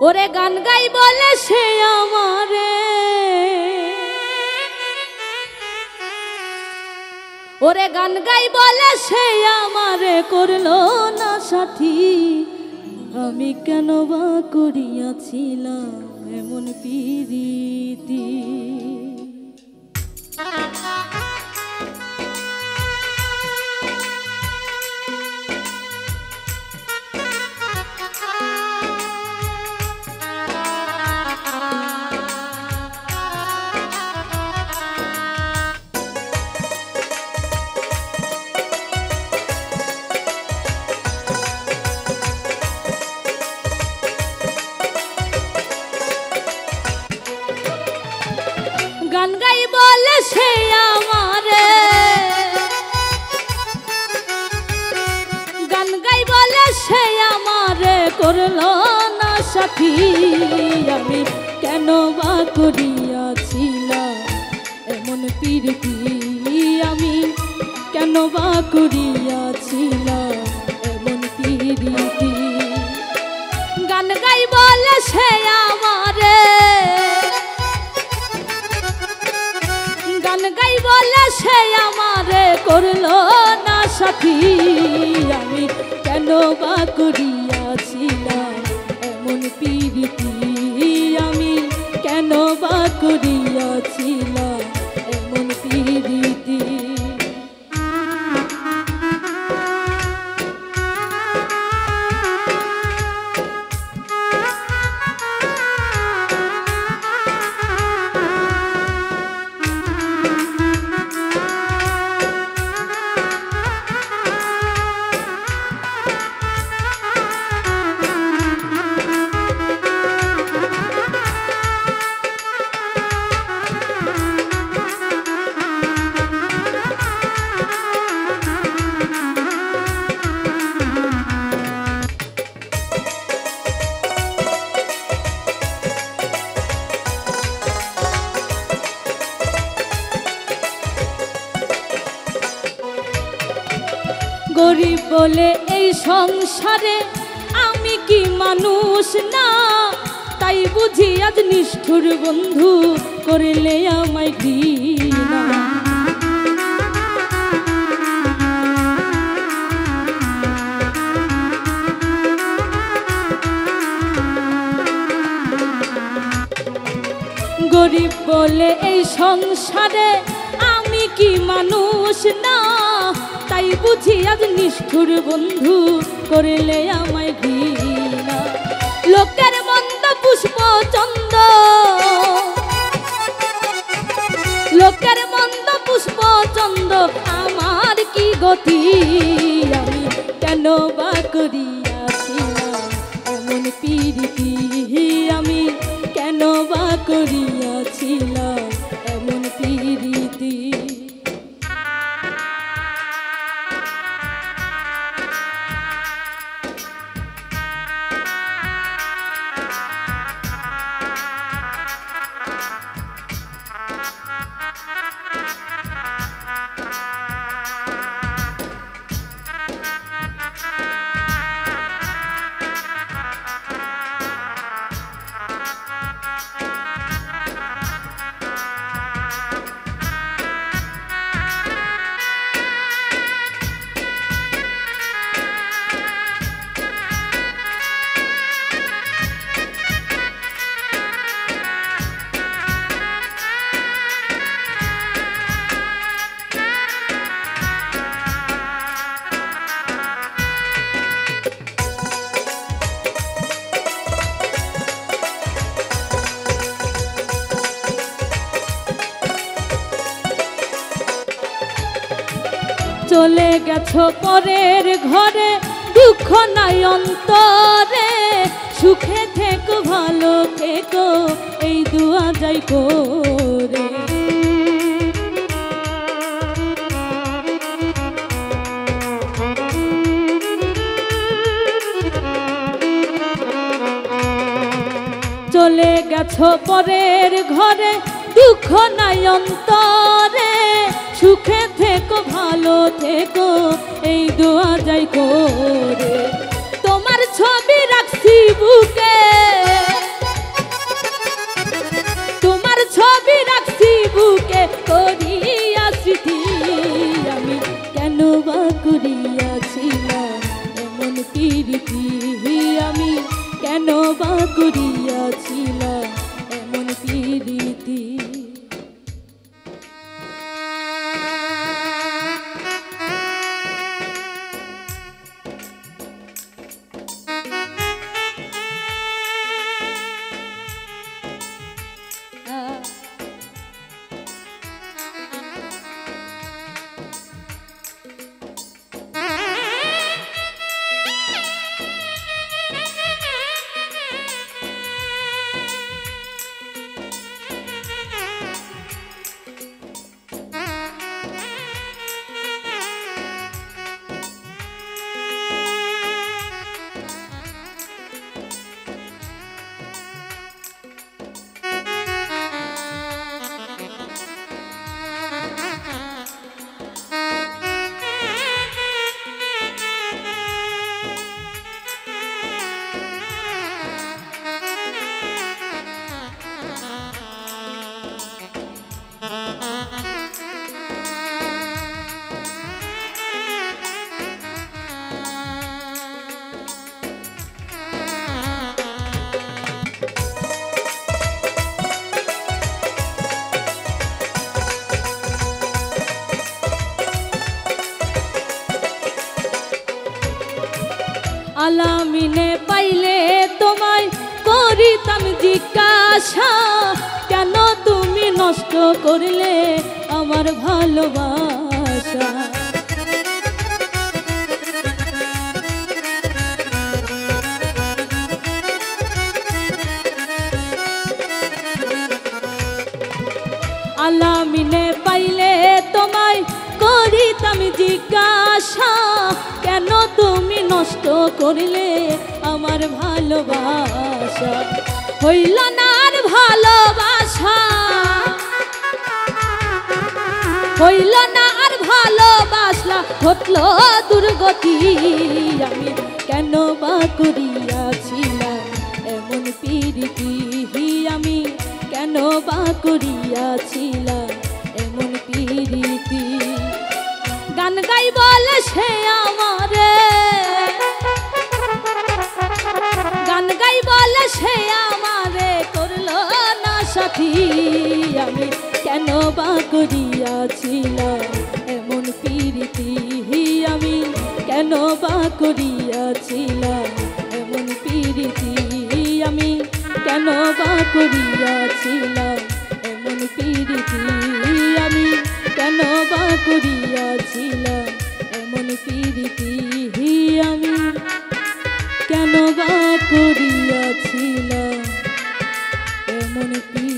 ওরে গান গাই বলে সে আমারে, ওরে গান গাই বলে সে আমারে করলো না সাথী। আমি কেন বা করিয়াছিলাম এমন প্রীতি। গান গাই বলে সে আমারে, গান গাই বলে সে আমারে করলো না সাথী। আমি কেন বা করিয়াছিলাম এমন প্রীতি, আমি কেন বা করিয়াছিলাম এমন প্রীতি। গান গাই বলে সে আমারে, গান গাই বলে সে আমারে করলো না সাথী। আমি কেন বা করিয়াছিলাম এমন প্রীতি, আমি কেন বা করিয়াছিলাম এমন প্রীতি। গরিব বলে এই সংসারে আমি কি মানুষ না, তাই বুঝি আজ নিষ্ঠুর বন্ধু করলে আমায় ঘৃণা। গরিব বলে এই সংসারে আমি কি মানুষ না, তাই বুঝি আজ নিষ্ঠুর বন্ধু করলে আমায় ঘৃণা। লোকের মন্দ পুষ্প চন্দ, লোকের মন্দ পুষ্প চন্দ আমার কি গতি। আমি কেন বা করিয়াছিলাম এমন প্রীতি, আমি কেন বা করিয়াছিলাম এমন প্রীতি। চলে গেছো পরের ঘরে, দুঃখ নাই অন্তরে, সুখে থেকো ভালো থেকো এই দুয়া যাই করে। চলে গেছো পরের ঘরে, দুঃখ নাই অন্তরে, সুখে থেকো ভালো থেকো এই দোয়া যাই করে। তোমার ছবি রাখছি বুকে, প্রীতি আমি কেন বা করিয়াছিলাম এমন প্রীতি। আলামিনে পাইলে তোমায় করিতাম জিজ্ঞাসা, কেন তুমি নষ্ট করলে আমার ভালোবাসা। আলামিনে পাইলে তোমায় করিতাম জিজ্ঞাসা, কেন তুমি নষ্ট করলে আমার ভালোবাসা। হইল না আর ভালোবাসা, হইল না আর ভালোবাসলা, ঘটল দুর্গতি। আমি কেন বা করিয়াছিলাম এমন প্রীতি, আমি কেন বা করিয়াছিলাম এমন প্রীতি। গান গাই বলে সে আমারে, গান গাই বলে সে আমারে করলো না সাথী। আমি কেন বা করিয়াছিলাম এমন প্রীতি, আমি কেন বা করিয়াছিলাম এমন প্রীতি। আমি কেন বা করিয়াছিলাম এমন প্রীতি, আমি কেন বা করিয়াছিলাম এমন প্রীতি। আমি কেন বা করিয়াছিলাম এমন প্রীতি।